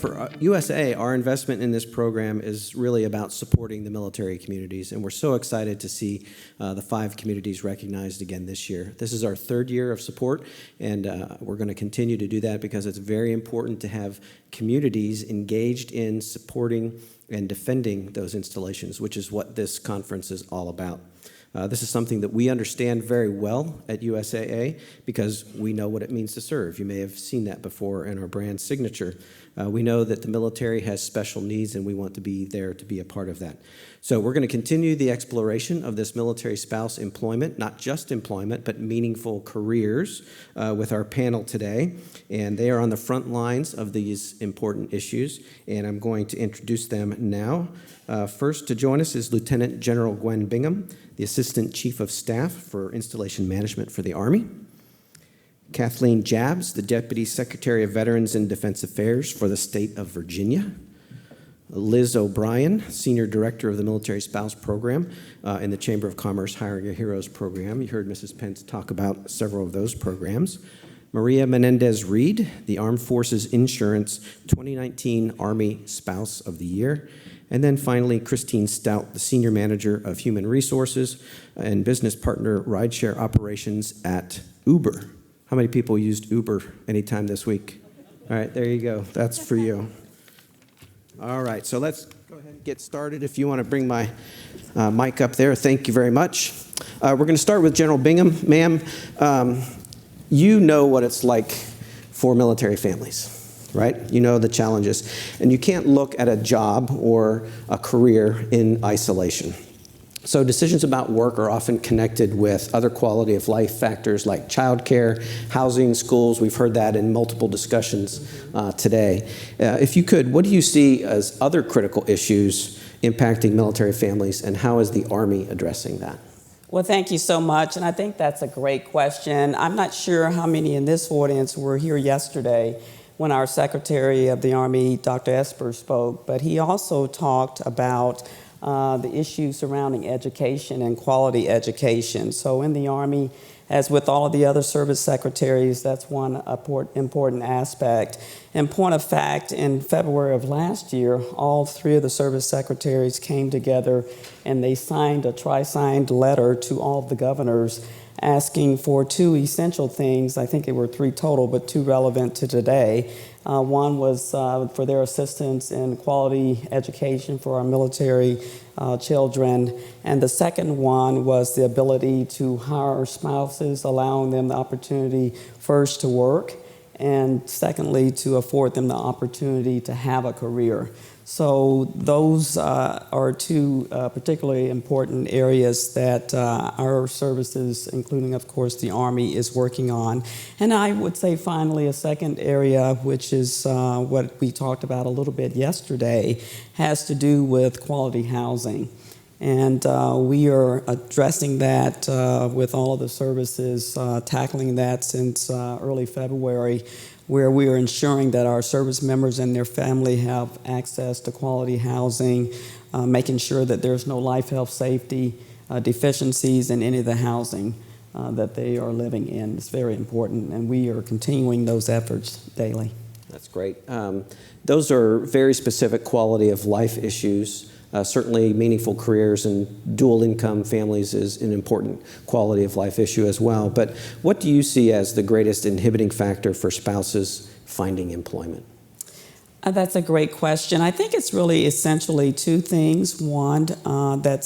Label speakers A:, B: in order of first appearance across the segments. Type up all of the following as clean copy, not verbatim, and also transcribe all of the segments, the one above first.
A: for USAA, our investment in this program is really about supporting the military communities, and we're so excited to see the 5 communities recognized again this year. This is our 3rd year of support, and we're going to continue to do that because it's very important to have communities engaged in supporting and defending those installations, which is what this conference is all about. This is something that we understand very well at USAA because we know what it means to serve. You may have seen that before in our brand signature. We know that the military has special needs, and we want to be there to be a part of that. So we're going to continue the exploration of this military spouse employment, not just employment, but meaningful careers with our panel today. And they are on the front lines of these important issues, and I'm going to introduce them now. First to join us is Lieutenant General Gwen Bingham, the Assistant Chief of Staff for Installation Management for the Army. Kathleen Jabs, the Deputy Secretary of Veterans and Defense Affairs for the state of Virginia. Liz O'Brien, Senior Director of the Military Spouse Program in the Chamber of Commerce Hiring a Heroes program. You heard Mrs. Pence talk about several of those programs. Maria Mendez-Reed, the Armed Forces Insurance 2019 Army Spouse of the Year. And then finally, Christine Stout, the Senior Manager of Human Resources and Business Partner Rideshare Operations at Uber. How many people used Uber anytime this week? All right, there you go. That's for you. All right, so let's go ahead and get started. If you want to bring my mic up there, thank you very much. We're going to start with General Bingham. Ma'am, you know what it's like for military families, right? You know the challenges. And you can't look at a job or a career in isolation. So decisions about work are often connected with other quality of life factors like childcare, housing, schools. We've heard that in multiple discussions today. If you could, what do you see as other critical issues impacting military families, and how is the Army addressing that?
B: Well, thank you so much, and I think that's a great question. I'm not sure how many in this audience were here yesterday when our Secretary of the Army, Dr. Esper, spoke, but he also talked about the issues surrounding education and quality education. So in the Army, as with all of the other service secretaries, that's one important aspect. In point of fact, in February of last year, all 3 of the service secretaries came together and they signed a tri-signed letter to all of the governors asking for 2 essential things. I think it were 3 total, but 2 relevant to today. One was for their assistance in quality education for our military children. And the second one was the ability to hire spouses, allowing them the opportunity first to work, and secondly, to afford them the opportunity to have a career. So those are 2 particularly important areas that our services, including, of course, the Army, is working on. And I would say, finally, a second area, which is what we talked about a little bit yesterday, has to do with quality housing. And we are addressing that with all of the services, tackling that since early February, where we are ensuring that our service members and their family have access to quality housing, making sure that there's no life, health, safety deficiencies in any of the housing that they are living in. It's very important, and we are continuing those efforts daily.
A: That's great. Those are very specific quality of life issues. Certainly meaningful careers and dual income families is an important quality of life issue as well. But what do you see as the greatest inhibiting factor for spouses finding employment?
B: That's a great question. I think it's really essentially 2 things. One, that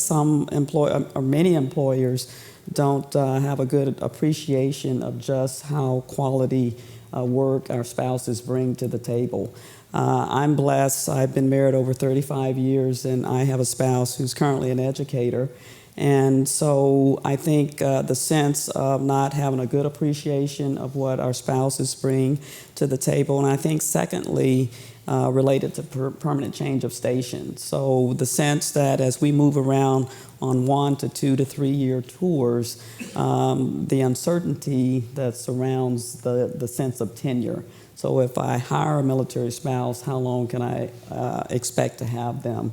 B: many employers don't have a good appreciation of just how quality work our spouses bring to the table. I'm blessed. I've been married over 35 years, and I have a spouse who's currently an educator. And so I think the sense of not having a good appreciation of what our spouses bring to the table. And I think, secondly, related to permanent change of station. So the sense that as we move around on 1 to 2 to 3 year tours, the uncertainty that surrounds the sense of tenure. So if I hire a military spouse, how long can I expect to have them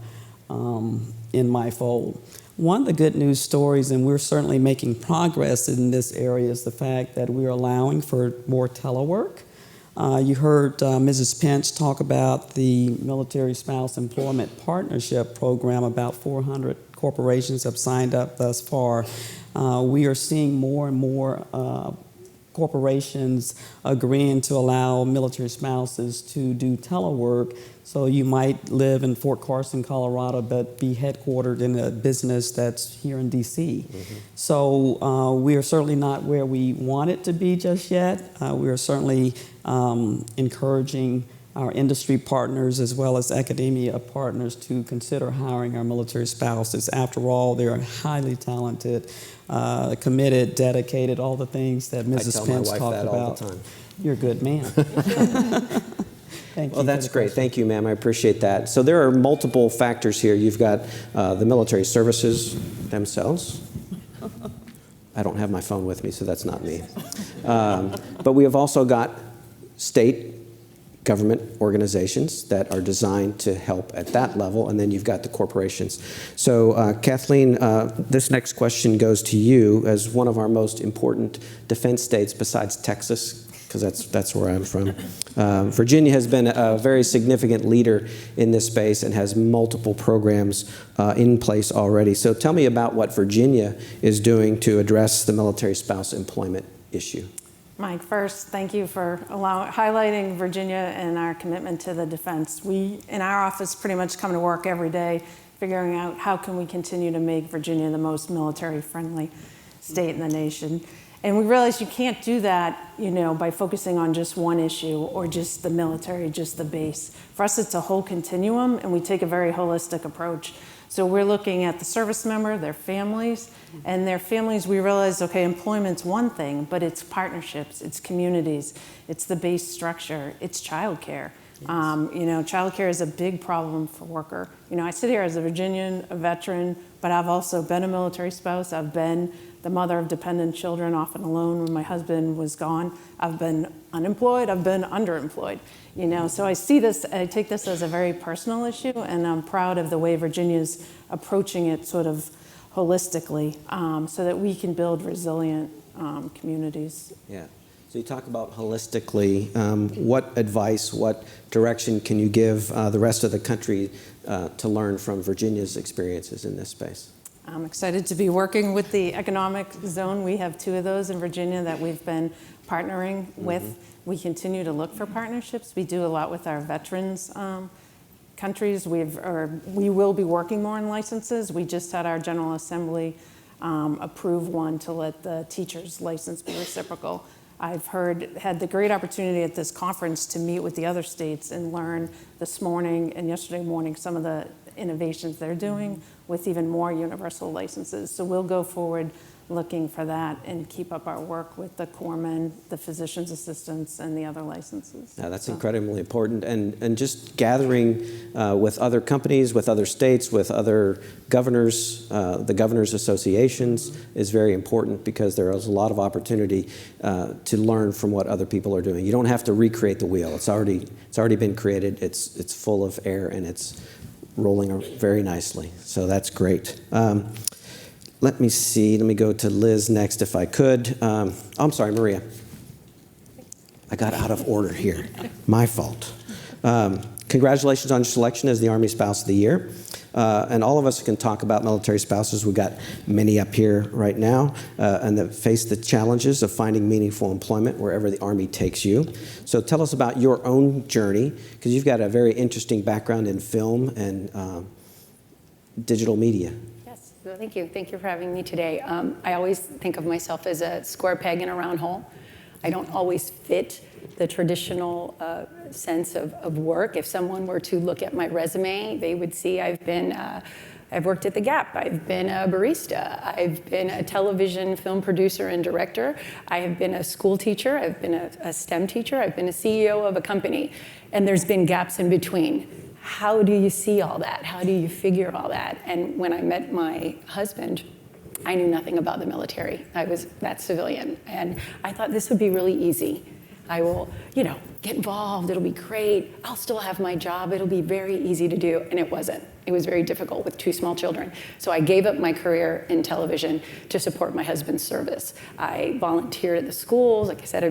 B: in my fold? One of the good news stories, and we're certainly making progress in this area, is the fact that we're allowing for more telework. You heard Mrs. Pinch talk about the Military Spouse Employment Partnership Program. About 400 corporations have signed up thus far. We are seeing more and more corporations agreeing to allow military spouses to do telework. So you might live in Fort Carson, Colorado, but be headquartered in a business that's here in D.C. Mm-hmm. So we are certainly not where we want it to be just yet. We are certainly encouraging our industry partners as well as academia partners to consider hiring our military spouses. After all, they're highly talented, committed, dedicated, all the things that Mrs. Pence talked about. I tell my wife that all the time. You're a good man. Thank you.
A: Well, that's great. Thank you, ma'am. I appreciate that. So there are multiple factors here. You've got the military services themselves. I don't have my phone with me, so that's not me. But we have also got state government organizations that are designed to help at that level, and then you've got the corporations. So Kathleen, this next question goes to you as one of our most important defense states besides Texas, because that's where I'm from. Virginia has been a very significant leader in this space and has multiple programs in place already. So tell me about what Virginia is doing to address the military spouse employment issue.
C: Mike, first, thank you for highlighting Virginia and our commitment to the defense. We, in our office, pretty much come to work every day figuring out how can we continue to make Virginia the most military-friendly state in the nation. And we realize you can't do that, by focusing on just one issue or just the military, just the base. For us, it's a whole continuum, and we take a very holistic approach. So we're looking at the service member, their families, and their families, we realize, okay, employment's one thing, but it's partnerships, it's communities, it's the base structure, it's childcare. Yes. Childcare is a big problem for worker. I sit here as a Virginian, a veteran, but I've also been a military spouse. I've been the mother of dependent children, often alone when my husband was gone. I've been unemployed, I've been underemployed. So I take this as a very personal issue, and I'm proud of the way Virginia's approaching it sort of holistically, so that we can build resilient communities.
A: Yeah. So you talk about holistically. What advice, what direction can you give the rest of the country to learn from Virginia's experiences in this space?
C: I'm excited to be working with the economic zone. We have 2 of those in Virginia that we've been partnering with. We continue to look for partnerships. We do a lot with our veterans countries. We will be working more on licenses. We just had our General Assembly approve one to let the teachers' license be reciprocal. I've had the great opportunity at this conference to meet with the other states and learn this morning and yesterday morning some of the innovations they're doing with even more universal licenses. So we'll go forward looking for that and keep up our work with the corpsmen, the physician's assistants, and the other licenses.
A: Yeah, that's incredibly important. And just gathering with other companies, with other states, with other governors, the governors' associations is very important, because there is a lot of opportunity to learn from what other people are doing. You don't have to recreate the wheel. It's already been created. It's full of air, and it's rolling very nicely. So that's great. Let me see. Let me go to Liz next, if I could. I'm sorry, Maria. I got out of order here. My fault. Congratulations on your selection as the Army Spouse of the Year. And all of us can talk about military spouses. We've got many up here right now, and that face the challenges of finding meaningful employment wherever the Army takes you. So tell us about your own journey, because you've got a very interesting background in film and digital media.
D: Well, thank you. Thank you for having me today. I always think of myself as a square peg in a round hole. I don't always fit the traditional sense of work. If someone were to look at my resume, they would see I've worked at The Gap. I've been a barista. I've been a television film producer and director. I have been a school teacher. I've been a STEM teacher. I've been a CEO of a company. And there's been gaps in between. How do you see all that? How do you figure all that? And when I met my husband, I knew nothing about the military. I was that civilian. And I thought this would be really easy. I will, get involved. It'll be great. I'll still have my job. It'll be very easy to do. And it wasn't. It was very difficult with 2 small children. So I gave up my career in television to support my husband's service. I volunteered at the schools. Like I said, I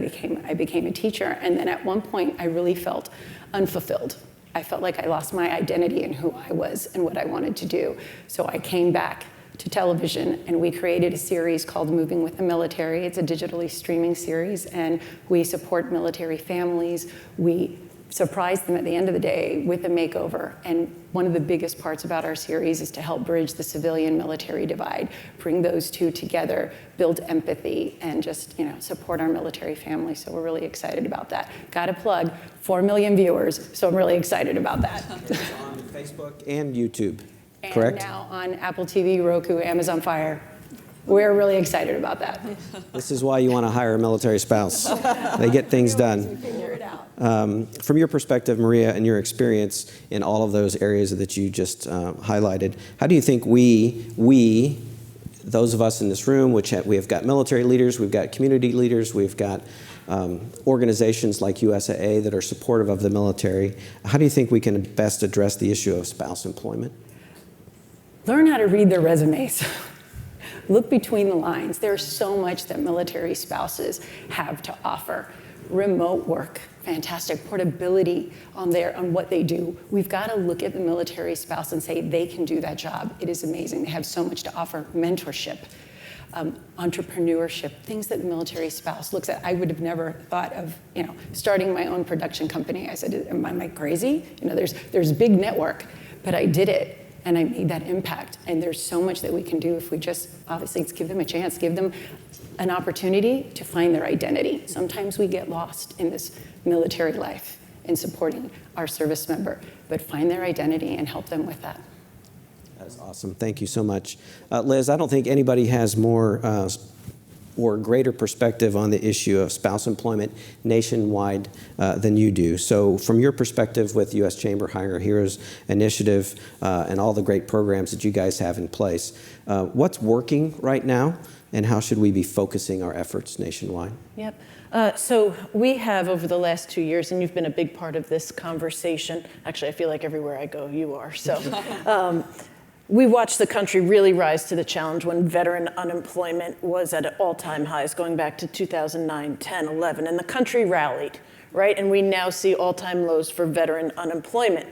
D: became a teacher. And then at one point, I really felt unfulfilled. I felt like I lost my identity in who I was and what I wanted to do. So I came back to television, and we created a series called Moving with the Military. It's a digitally streaming series, and we support military families. We surprise them at the end of the day with a makeover. And one of the biggest parts about our series is to help bridge the civilian-military divide, bring those two together, build empathy, and just support our military families. So we're really excited about that. Got to plug, 4 million viewers, so I'm really excited about that.
A: It's on Facebook and YouTube.
D: And
A: correct?
D: Now on Apple TV, Roku, Amazon Fire. We're really excited about that.
A: This is why you want to hire a military spouse. They get things done.
D: Figure it out.
A: From your perspective, Maria, and your experience in all of those areas that you just highlighted, how do you think we, those of us in this room, we have got military leaders, we've got community leaders, we've got organizations like USAA that are supportive of the military, how do you think we can best address the issue of spouse employment?
D: Learn how to read their resumes. Look between the lines. There's so much that military spouses have to offer. Remote work, fantastic. Portability on what they do. We've got to look at the military spouse and say they can do that job. It is amazing. They have so much to offer. Mentorship, entrepreneurship, things that the military spouse looks at. I would have never thought of, starting my own production company. I said, am I crazy? There's a big network, but I did it. And I made that impact. And there's so much that we can do if we just, obviously, give them a chance, give them an opportunity to find their identity. Sometimes we get lost in this military life in supporting our service member, but find their identity and help them with that.
A: That's awesome. Thank you so much. Liz, I don't think anybody has more or greater perspective on the issue of spouse employment nationwide than you do. So from your perspective with U.S. Chamber Hire Heroes Initiative and all the great programs that you guys have in place, what's working right now and how should we be focusing our efforts nationwide?
E: Yep. So we have over the last 2 years, and you've been a big part of this conversation. Actually, I feel like everywhere I go, you are. So we watched the country really rise to the challenge when veteran unemployment was at all-time highs going back to 2009, 10, 11, and the country rallied, right? And we now see all-time lows for veteran unemployment.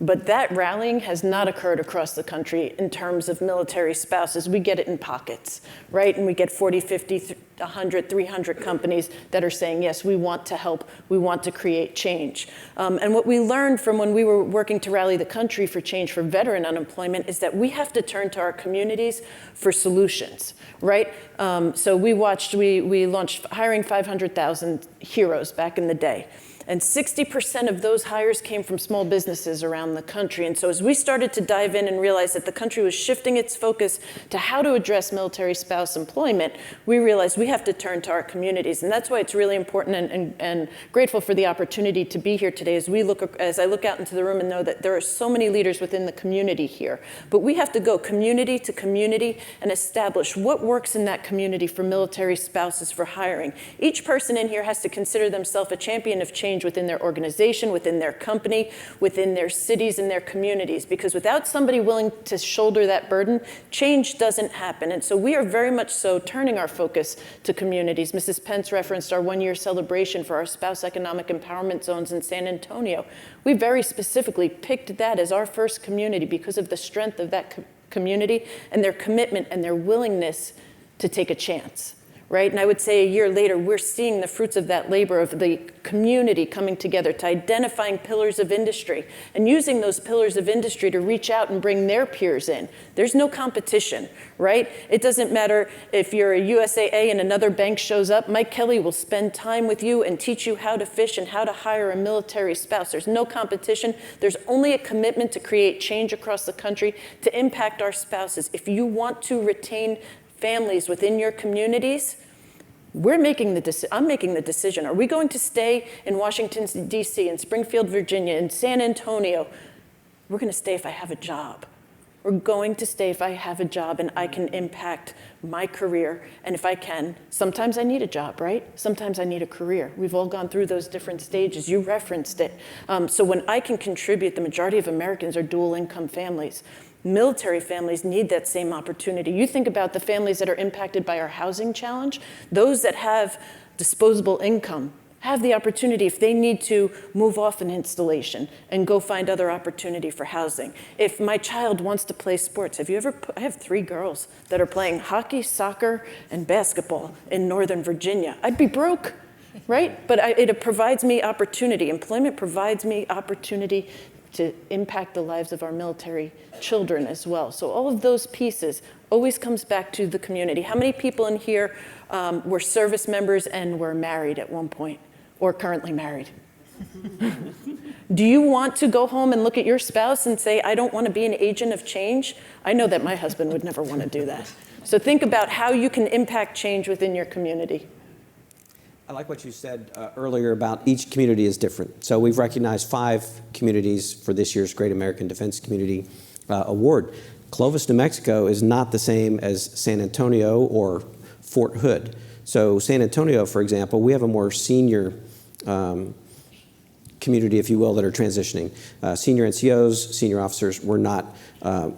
E: But that rallying has not occurred across the country in terms of military spouses. We get it in pockets, right? And we get 40, 50, 100, 300 companies that are saying, yes, we want to help, we want to create change. And what we learned from when we were working to rally the country for change for veteran unemployment is that we have to turn to our communities for solutions, right? So we launched Hiring 500,000 Heroes back in the day. And 60% of those hires came from small businesses around the country. And so as we started to dive in and realize that the country was shifting its focus to how to address military spouse employment, we realized we have to turn to our communities. And that's why it's really important and grateful for the opportunity to be here today as I look out into the room and know that there are so many leaders within the community here. But we have to go community to community and establish what works in that community for military spouses for hiring. Each person in here has to consider themselves a champion of change within their organization, within their company, within their cities and their communities, because without somebody willing to shoulder that burden, change doesn't happen. And so we are very much so turning our focus to communities. Mrs. Pence referenced our one-year celebration for our spouse economic empowerment zones in San Antonio. We very specifically picked that as our first community because of the strength of that community and their commitment and their willingness to take a chance. Right? And I would say a year later, we're seeing the fruits of that labor of the community coming together to identifying pillars of industry and using those pillars of industry to reach out and bring their peers in. There's no competition, right? It doesn't matter if you're a USAA and another bank shows up, Mike Kelly will spend time with you and teach you how to fish and how to hire a military spouse. There's no competition. There's only a commitment to create change across the country to impact our spouses. If you want to retain families within your communities, I'm making the decision. Are we going to stay in Washington, D.C., in Springfield, Virginia, in San Antonio? We're going to stay if I have a job. We're going to stay if I have a job and I can impact my career. And if I can, sometimes I need a job, right? Sometimes I need a career. We've all gone through those different stages. You referenced it. So when I can contribute, the majority of Americans are dual income families. Military families need that same opportunity. You think about the families that are impacted by our housing challenge, those that have disposable income have the opportunity, if they need to, move off an installation and go find other opportunity for housing. If my child wants to play sports, I have 3 girls that are playing hockey, soccer, and basketball in Northern Virginia. I'd be broke, right? But it provides me opportunity. Employment provides me opportunity to impact the lives of our military children as well. So all of those pieces always comes back to the community. How many people in here were service members and were married at one point or currently married? Do you want to go home and look at your spouse and say, I don't want to be an agent of change? I know that my husband would never want to do that. So think about how you can impact change within your community.
A: I like what you said earlier about each community is different. So we've recognized 5 communities for this year's Great American Defense Community Award. Clovis, New Mexico is not the same as San Antonio or Fort Hood. So San Antonio, for example, we have a more senior community, if you will, that are transitioning. Senior NCOs, senior officers, we're not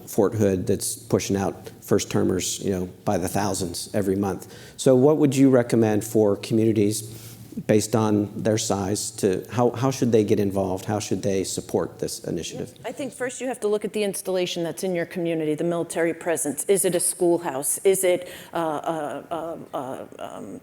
A: Fort Hood that's pushing out first termers, by the thousands every month. So what would you recommend for communities based on their size to how should they get involved? How should they support this initiative?
E: I think first you have to look at the installation that's in your community, the military presence. Is it a schoolhouse? Is it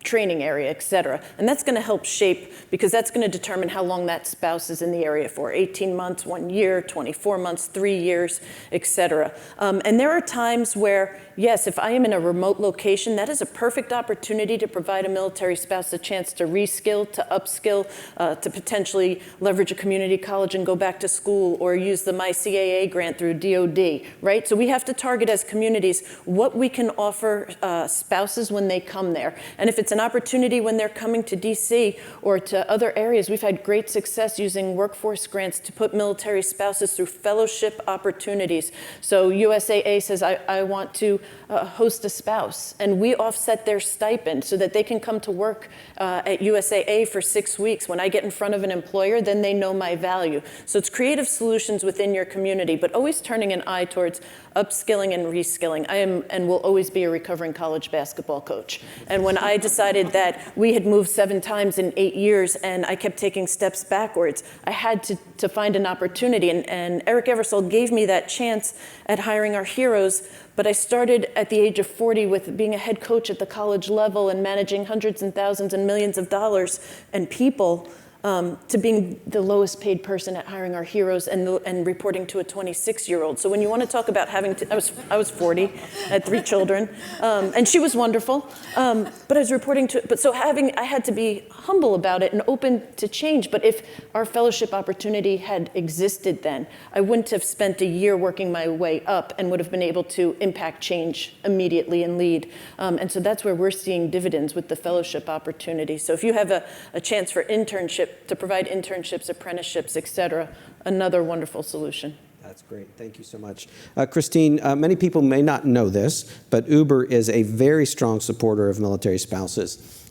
E: training area, et cetera? And that's going to help shape, because that's going to determine how long that spouse is in the area for, 18 months, 1 year, 24 months, 3 years, et cetera. And there are times where, yes, if I am in a remote location, that is a perfect opportunity to provide a military spouse a chance to reskill, to upskill, to potentially leverage a community college and go back to school, or use the MyCAA grant through DOD, right? So we have to target as communities what we can offer spouses when they come there. And if it's an opportunity when they're coming to DC or to other areas, we've had great success using workforce grants to put military spouses through fellowship opportunities. So USAA says, I want to host a spouse, and we offset their stipend so that they can come to work at USAA for 6 weeks. When I get in front of an employer, then they know my value. So it's creative solutions within your community, but always turning an eye towards upskilling and reskilling. I am and will always be a recovering college basketball coach. And when I decided that we had moved 7 times in 8 years and I kept taking steps backwards, I had to find an opportunity. And Eric Eversole gave me that chance at hiring our heroes. But I started at the age of 40 with being a head coach at the college level and managing hundreds and thousands and millions of dollars and people, to being the lowest paid person at hiring our heroes and reporting to a 26-year-old. So when you want to talk about having to, I was 40, I had 3 children, and she was wonderful, but I was reporting to, I had to be humble about it and open to change. But if our fellowship opportunity had existed then, I wouldn't have spent a year working my way up and would have been able to impact change immediately and lead. And so that's where we're seeing dividends with the fellowship opportunity. So if you have a chance for internship, to provide internships, apprenticeships, et cetera, another wonderful solution.
A: That's great. Thank you so much. Christine, many people may not know this, but Uber is a very strong supporter of military spouses.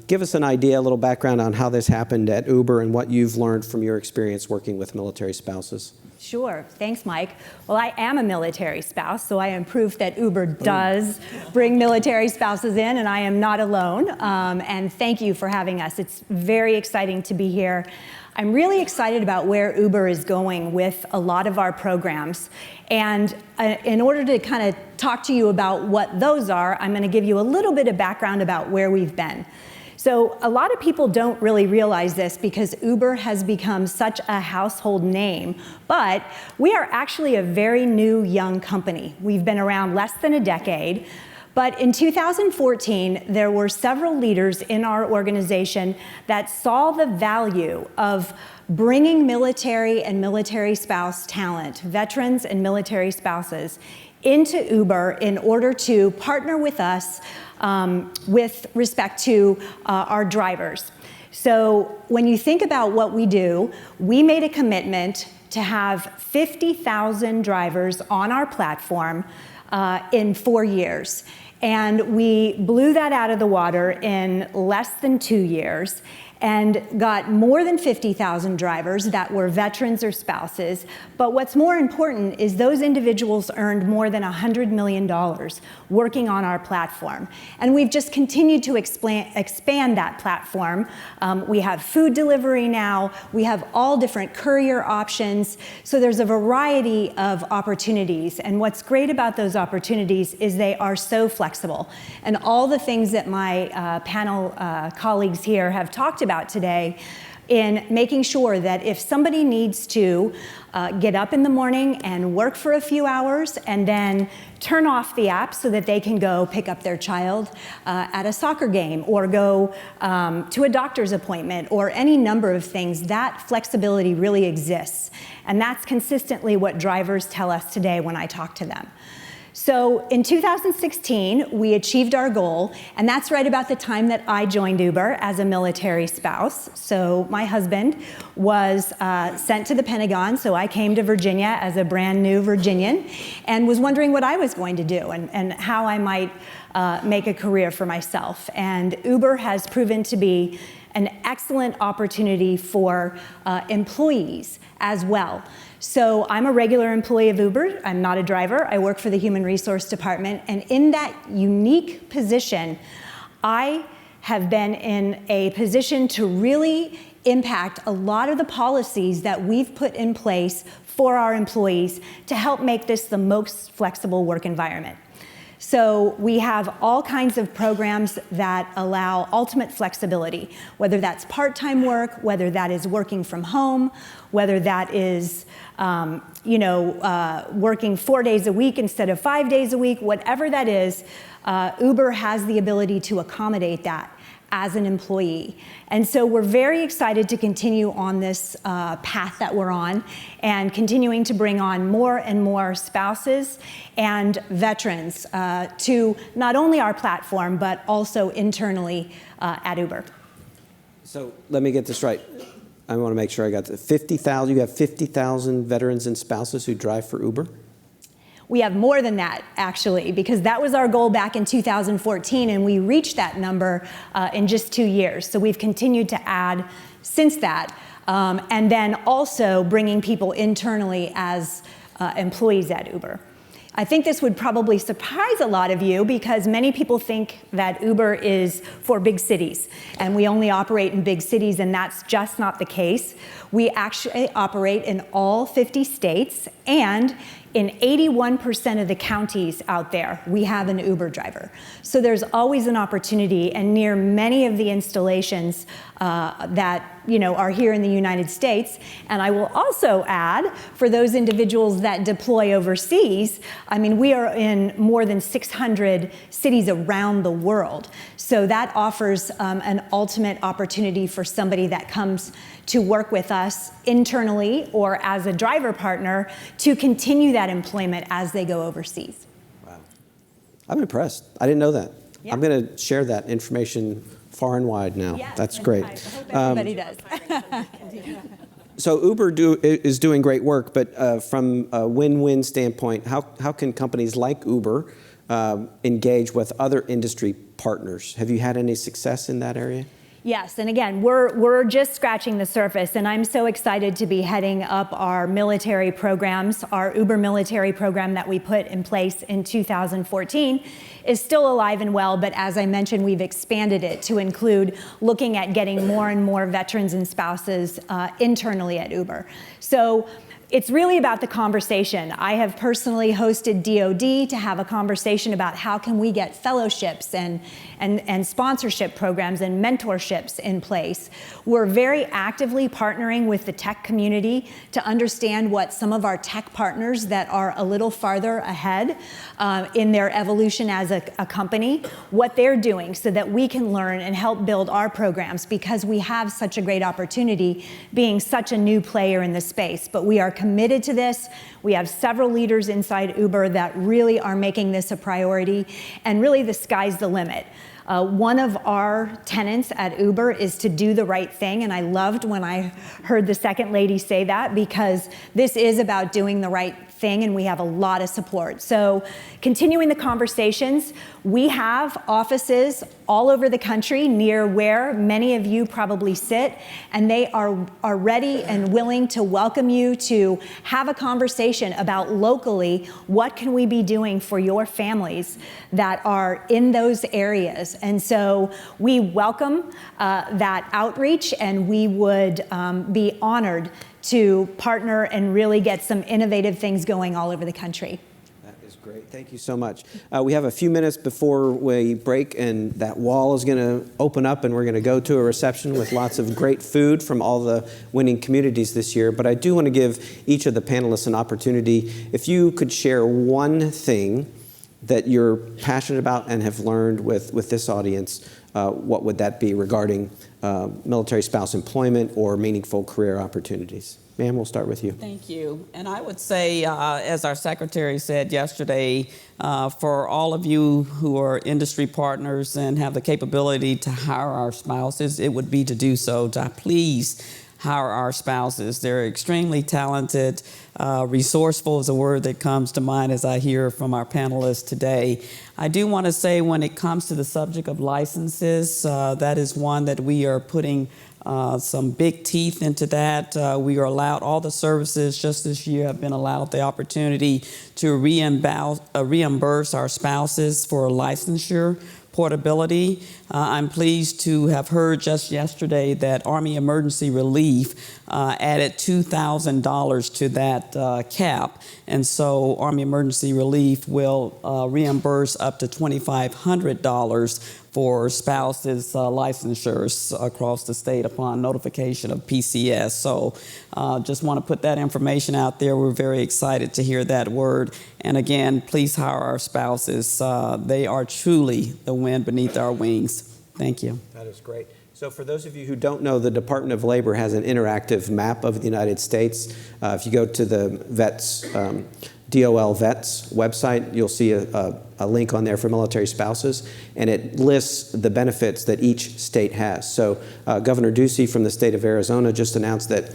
A: Give us an idea, a little background on how this happened at Uber and what you've learned from your experience working with military spouses.
F: Sure. Thanks, Mike. Well, I am a military spouse, so I am proof that Uber does bring military spouses in, and I am not alone. And thank you for having us. It's very exciting to be here. I'm really excited about where Uber is going with a lot of our programs. And in order to kind of talk to you about what those are, I'm going to give you a little bit of background about where we've been. So a lot of people don't really realize this because Uber has become such a household name, but we are actually a very new young company. We've been around less than a decade, but in 2014, there were several leaders in our organization that saw the value of bringing military and military spouse talent, veterans and military spouses, into Uber in order to partner with us with respect to our drivers. So when you think about what we do, we made a commitment to have 50,000 drivers on our platform in 4 years. And we blew that out of the water in less than 2 years and got more than 50,000 drivers that were veterans or spouses. But what's more important is those individuals earned more than $100 million working on our platform. And we've just continued to expand that platform. We have food delivery now. We have all different courier options. So there's a variety of opportunities. And what's great about those opportunities is they are so flexible. And all the things that my panel colleagues here have talked about today in making sure that if somebody needs to get up in the morning and work for a few hours and then turn off the app so that they can go pick up their child at a soccer game or go to a doctor's appointment or any number of things, that flexibility really exists. And that's consistently what drivers tell us today when I talk to them. So in 2016, we achieved our goal, and that's right about the time that I joined Uber as a military spouse. So my husband was sent to the Pentagon, so I came to Virginia as a brand new Virginian and was wondering what I was going to do and how I might make a career for myself. And Uber has proven to be an excellent opportunity for employees as well. So I'm a regular employee of Uber. I'm not a driver. I work for the Human Resource Department. And in that unique position, I have been in a position to really impact a lot of the policies that we've put in place for our employees to help make this the most flexible work environment. So we have all kinds of programs that allow ultimate flexibility, whether that's part-time work, whether that is working from home, whether that is working 4 days a week instead of 5 days a week, whatever that is, Uber has the ability to accommodate that as an employee. And so we're very excited to continue on this path that we're on and continuing to bring on more and more spouses and veterans to not only our platform, but also internally at Uber.
A: So let me get this right. I want to make sure I got 50,000. You have 50,000 veterans and spouses who drive for Uber?
F: We have more than that, actually, because that was our goal back in 2014, and we reached that number in just 2 years. So we've continued to add since that, and then also bringing people internally as employees at Uber. I think this would probably surprise a lot of you because many people think that Uber is for big cities, and we only operate in big cities, and that's just not the case. We actually operate in all 50 states, and in 81% of the counties out there, we have an Uber driver. So there's always an opportunity, and near many of the installations that are here in the United States. And I will also add, for those individuals that deploy overseas, I mean, we are in more than 600 cities around the world. So that offers an ultimate opportunity for somebody that comes to work with us internally or as a driver partner to continue that employment as they go overseas.
A: Wow. I'm impressed. I didn't know that.
F: Yeah.
A: I'm going to share that information far and wide now.
F: Yes,
A: that's great.
F: I hope everybody does.
A: So Uber is doing great work, but from a win-win standpoint, how can companies like Uber engage with other industry partners? Have you had any success in that area?
F: Yes, and again, we're just scratching the surface, and I'm so excited to be heading up our military programs. Our Uber military program that we put in place in 2014 is still alive and well, but as I mentioned, we've expanded it to include looking at getting more and more veterans and spouses internally at Uber. So it's really about the conversation. I have personally hosted DoD to have a conversation about how can we get fellowships and sponsorship programs and mentorships in place. We're very actively partnering with the tech community to understand what some of our tech partners that are a little farther ahead in their evolution as a company, what they're doing so that we can learn and help build our programs because we have such a great opportunity being such a new player in the space. But we are committed to this. We have several leaders inside Uber that really are making this a priority, and really the sky's the limit. One of our tenets at Uber is to do the right thing, and I loved when I heard the second lady say that, because this is about doing the right thing, and we have a lot of support. So continuing the conversations, we have offices all over the country near where many of you probably sit, and they are ready and willing to welcome you to have a conversation about locally what can we be doing for your families that are in those areas. And so we welcome that outreach, and we would be honored to partner and really get some innovative things going all over the country.
A: That is great. Thank you so much. We have a few minutes before we break, and that wall is going to open up, and we're going to go to a reception with lots of great food from all the winning communities this year. But I do want to give each of the panelists an opportunity. If you could share one thing that you're passionate about and have learned with this audience, what would that be regarding military spouse employment or meaningful career opportunities? Ma'am, we'll start with you.
B: Thank you. And I would say, as our secretary said yesterday, for all of you who are industry partners and have the capability to hire our spouses, it would be to do so, to please hire our spouses. They're extremely talented. Resourceful is a word that comes to mind as I hear from our panelists today. I do want to say, when it comes to the subject of licenses, that is one that we are putting some big teeth into that. We are allowed, all the services just this year have been allowed the opportunity to reimburse our spouses for licensure portability. I'm pleased to have heard just yesterday that Army Emergency Relief added $2,000 to that cap. And so Army Emergency Relief will reimburse up to $2,500 for spouses' licensures across the state upon notification of PCS. So just want to put that information out there. We're very excited to hear that word. And again, please hire our spouses. They are truly the wind beneath our wings. Thank you.
A: That is great. So for those of you who don't know, the Department of Labor has an interactive map of the United States. If you go to the Vets, DOL Vets website, you'll see a link on there for military spouses, and it lists the benefits that each state has. So Governor Ducey from the state of Arizona just announced that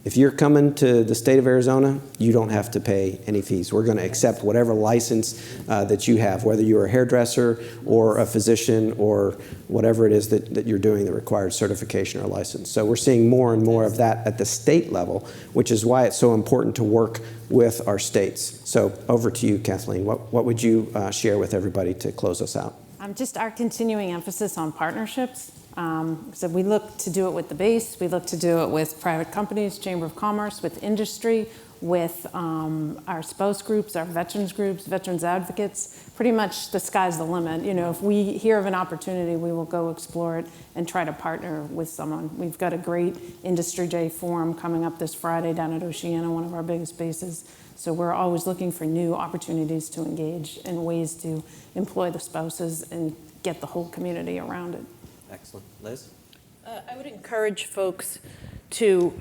A: if you're coming to the state of Arizona, you don't have to pay any fees. We're going to accept whatever license that you have, whether you're a hairdresser or a physician or whatever it is that you're doing, the required certification or license. So we're seeing more and more of that at the state level, which is why it's so important to work with our states. So over to you, Kathleen. What would you share with everybody to close us out?
C: Just our continuing emphasis on partnerships. So we look to do it with the base, we look to do it with private companies, Chamber of Commerce, with industry, with our spouse groups, our veterans groups, veterans advocates. Pretty much the sky's the limit. You know, if we hear of an opportunity, we will go explore it and try to partner with someone. We've got a great Industry Day forum coming up this Friday down at Oceana, one of our biggest bases. So we're always looking for new opportunities to engage and ways to employ the spouses and get the whole community around it.
A: Excellent. Liz?
E: I would encourage folks to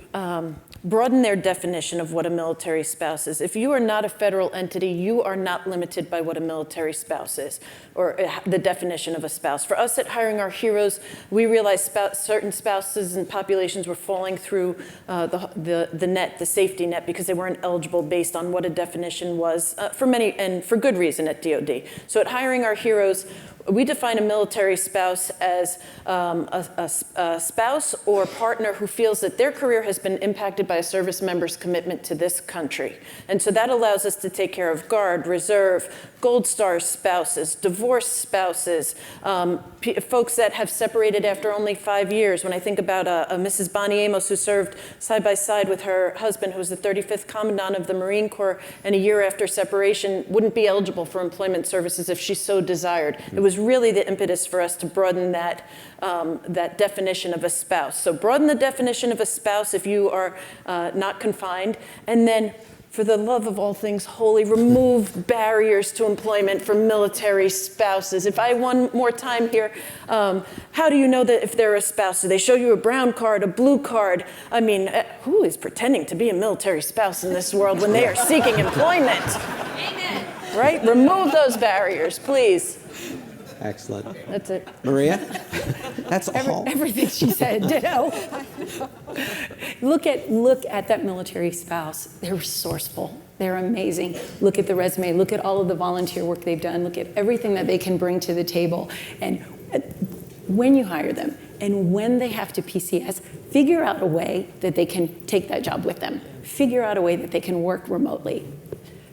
E: broaden their definition of what a military spouse is. If you are not a federal entity, you are not limited by what a military spouse is, or the definition of a spouse. For us at Hiring Our Heroes, we realized certain spouses and populations were falling through the net, the safety net, because they weren't eligible based on what a definition was for many, and for good reason at DoD. So at Hiring Our Heroes, we define a military spouse as a spouse or partner who feels that their career has been impacted by a service member's commitment to this country. And so that allows us to take care of Guard, Reserve, Gold Star spouses, divorced spouses, folks that have separated after only 5 years. When I think about Mrs. Bonnie Amos, who served side by side with her husband, who was the 35th Commandant of the Marine Corps, and a year after separation wouldn't be eligible for employment services if she so desired. It was really the impetus for us to broaden that definition of a spouse. So broaden the definition of a spouse if you are not confined, and then, for the love of all things holy, remove barriers to employment for military spouses. If I one more time here, how do you know that if they're a spouse? Do they show you a brown card, a blue card? I mean, who is pretending to be a military spouse in this world when they are seeking employment? Amen. Right? Remove those barriers, please.
A: Excellent.
E: That's it.
A: Maria? That's all.
D: Everything she said, ditto. Look at that military spouse. They're resourceful. They're amazing. Look at the resume. Look at all of the volunteer work they've done. Look at everything that they can bring to the table. And when you hire them and when they have to PCS, figure out a way that they can take that job with them. Figure out a way that they can work remotely.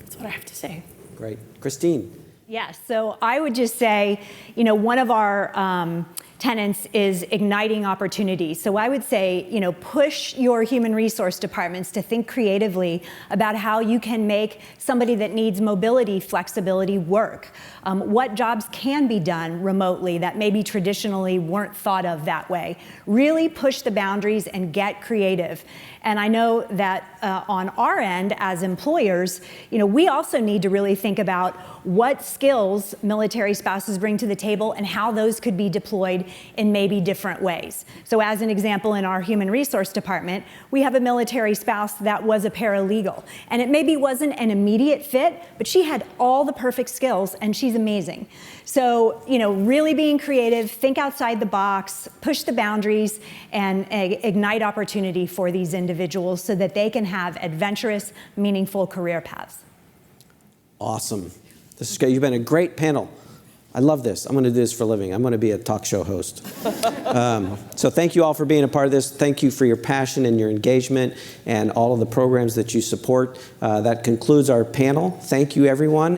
D: That's what I have to say.
A: Great. Christine?
F: Yes, so I would just say, one of our tenets is igniting opportunities. So I would say, push your human resource departments to think creatively about how you can make somebody that needs mobility, flexibility work. What jobs can be done remotely that maybe traditionally weren't thought of that way. Really push the boundaries and get creative. And I know that on our end as employers, we also need to really think about what skills military spouses bring to the table and how those could be deployed in maybe different ways. So as an example, in our human resource department, we have a military spouse that was a paralegal. And it maybe wasn't an immediate fit, but she had all the perfect skills and she's amazing. So, really being creative, think outside the box, push the boundaries, and ignite opportunity for these individuals so that they can have adventurous, meaningful career paths.
A: Awesome. This is great. You've been a great panel. I love this. I'm going to do this for a living. I'm going to be a talk show host. So thank you all for being a part of this. Thank you for your passion and your engagement and all of the programs that you support. That concludes our panel. Thank you, everyone.